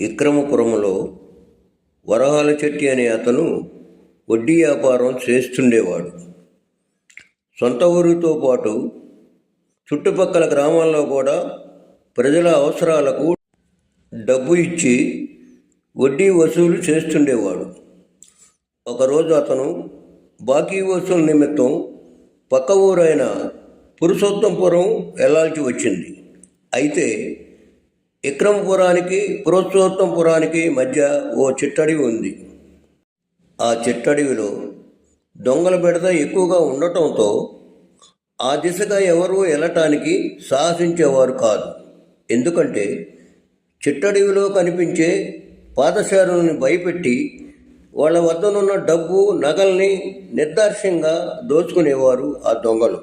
విక్రమపురంలో వరహాల చెట్టి అనే అతను వడ్డీ వ్యాపారం చేస్తుండేవాడు. సొంత ఊరితో పాటు చుట్టుపక్కల గ్రామాల్లో కూడా ప్రజల అవసరాలకు డబ్బు ఇచ్చి వడ్డీ వసూలు చేస్తుండేవాడు. ఒకరోజు అతను బాకీ వసూలు నిమిత్తం పక్క ఊరైన పురుషోత్తంపురం వెళ్లాల్సి వచ్చింది. అయితే విక్రమపురానికి పురుషోత్తంపురానికి మధ్య ఓ చిట్టడివి ఉంది. ఆ చిట్టడివిలో దొంగల బెడద ఎక్కువగా ఉండటంతో ఆ దిశగా ఎవరూ వెళ్ళటానికి సాహసించేవారు కాదు. ఎందుకంటే చిట్టడివిలో కనిపించే పాదశారులను భయపెట్టి వాళ్ళ వద్దనున్న డబ్బు నగల్ని నిర్దాక్ష్యంగా దోచుకునేవారు ఆ దొంగలు.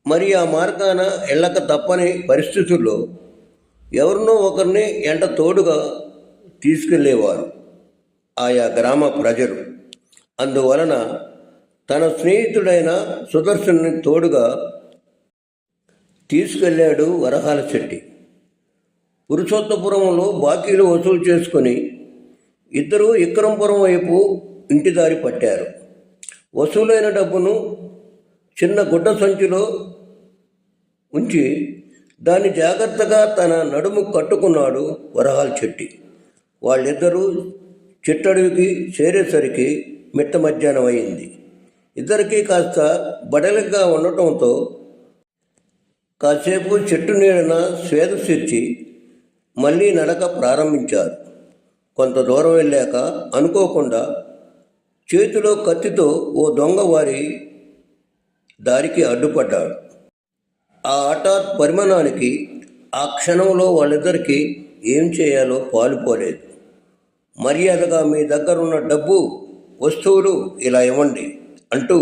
మరి ఆ మార్గాన వెళ్ళక తప్పని పరిస్థితుల్లో ఎవరినో ఒకరిని ఎంట తోడుగా తీసుకెళ్లేవారు ఆయా గ్రామ ప్రజలు. అందువలన తన స్నేహితుడైన సుదర్శన్ని తోడుగా తీసుకెళ్ళాడు వరహాల చెట్టి. పురుషోత్తపురంలో బాకీలు వసూలు చేసుకుని ఇద్దరూ విక్రమపురం వైపు ఇంటిదారి పట్టారు. వసూలైన డబ్బును చిన్న గుడ్డ సంచిలో ఉంచి దాన్ని జాగ్రత్తగా తన నడుము కట్టుకున్నాడు వరహాల చెట్టి. వాళ్ళిద్దరూ చిట్టడివికి చేరేసరికి మిట్ట మధ్యాహ్నం అయింది. ఇద్దరికీ కాస్త బడలిగా ఉండటంతో కాసేపు చెట్టు నీడన స్వేద తీర్చి మళ్ళీ నడక ప్రారంభించారు. కొంత దూరం వెళ్ళాక అనుకోకుండా చేతిలో కత్తితో ఓ దొంగ వారి దారికి అడ్డుపడ్డాడు. ఆ హఠాత్ పరిమాణానికి ఆ క్షణంలో వాళ్ళిద్దరికీ ఏం చేయాలో పాలుపోలేదు. మర్యాదగా మీ దగ్గరున్న డబ్బు వస్తువులు ఇలా ఇవ్వండి అంటూ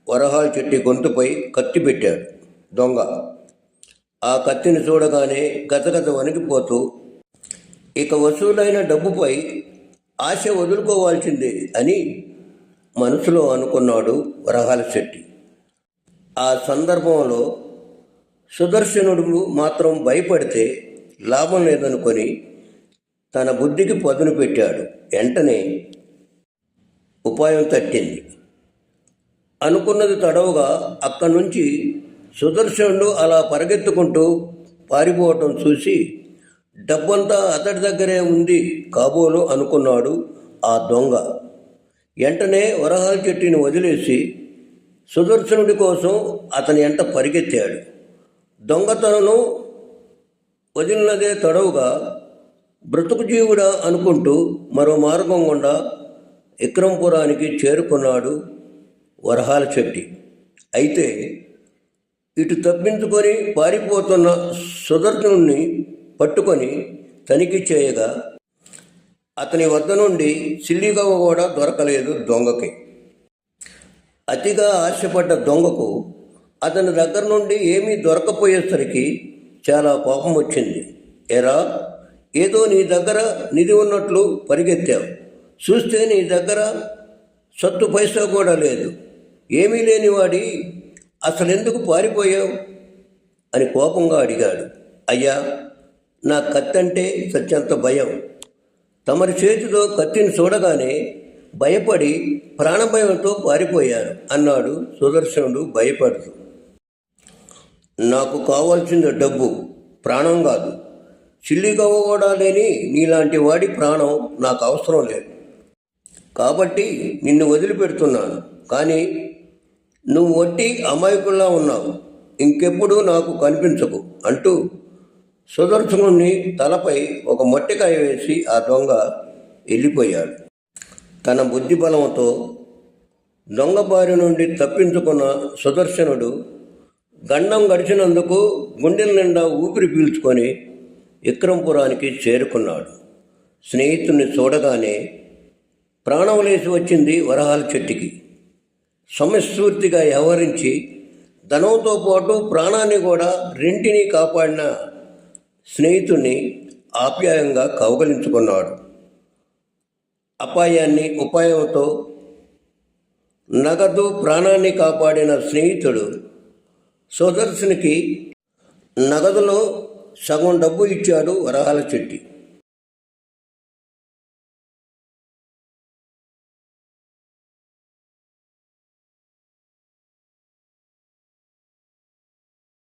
వరహాల చెట్టి గొంతుపై కత్తి పెట్టాడు దొంగ. ఆ కత్తిని చూడగానే గతగత వణికిపోతూ ఇక వసూలైన డబ్బుపై ఆశ వదులుకోవాల్సిందే అని మనసులో అనుకున్నాడు వరహాల చెట్టి. ఆ సందర్భంలో సుదర్శనుడు మాత్రం భయపడితే లాభం లేదనుకొని తన బుద్ధికి పదును పెట్టాడు. వెంటనే ఉపాయం తట్టింది. అనుకున్నది తడవుగా అక్కడి నుంచి సుదర్శనుడు అలా పరిగెత్తుకుంటూ పారిపోవటం చూసి డబ్బంతా అతడి దగ్గరే ఉంది కాబోలు అనుకున్నాడు ఆ దొంగ. వెంటనే వరహాల చెట్టిని వదిలేసి సుదర్శనుడి కోసం అతని వెంట పరిగెత్తాడు. దొంగతనను వదిలినదే తడవుగా బ్రతుకు జీవుడా అనుకుంటూ మరో మార్గం గుండా విక్రమపురానికి చేరుకున్నాడు వరహాల చెట్టి. అయితే ఇటు తప్పించుకొని పారిపోతున్న సుదర్శనుడిని పట్టుకొని తనిఖీ చేయగా అతని వద్ద నుండి సిల్లిగవ్వ కూడా దొరకలేదు దొంగకి. అతిగా ఆశపడ్డ దొంగకు అతని దగ్గర నుండి ఏమీ దొరకపోయేసరికి చాలా కోపం వచ్చింది. ఎరా, ఏదో నీ దగ్గర నిధి ఉన్నట్లు పరిగెత్తావు, చూస్తే నీ దగ్గర సత్తు పైసా కూడా లేదు, ఏమీ లేనివాడి అసలెందుకు పారిపోయావు అని కోపంగా అడిగాడు. అయ్యా, నా కత్తి అంటే సత్యంత భయం. తమరి చేతిలో కత్తిని చూడగానే భయపడి ప్రాణభయంతో పారిపోయాను అన్నాడు సుదర్శనుడు భయపడుతూ. నాకు కావాల్సిన డబ్బు, ప్రాణం కాదు. చిల్లిగవ్వ కూడా లేని నీలాంటి వాడి ప్రాణం నాకు అవసరం లేదు. కాబట్టి నిన్ను వదిలిపెడుతున్నాను. కానీ నువ్వు వట్టి అమాయకుల్లా ఉన్నావు, ఇంకెప్పుడు నాకు కనిపించకు అంటూ సుదర్శనుని తలపై ఒక మట్టికాయ వేసి ఆ దొంగ వెళ్ళిపోయాడు. తన బుద్ధి బలంతో దొంగ బారి నుండి తప్పించుకున్న సుదర్శనుడు గండం గడిచినందుకు గుండెల నిండా ఊపిరి పీల్చుకొని విక్రమపురానికి చేరుకున్నాడు. స్నేహితుడిని చూడగానే ప్రాణం లేచి వచ్చింది వరహాల చెట్టికి. సమస్ఫూర్తిగా వ్యవహరించి ధనంతో పాటు ప్రాణాన్ని కూడా రెంటిని కాపాడిన స్నేహితుడిని ఆప్యాయంగా కౌగలించుకున్నాడు. అపాయాన్ని ఉపాయంతో నగదు ప్రాణాన్ని కాపాడిన స్నేహితుడు సుదర్శనికి నగదులో సగం డబ్బు ఇచ్చాడు వరహాల చెట్టి.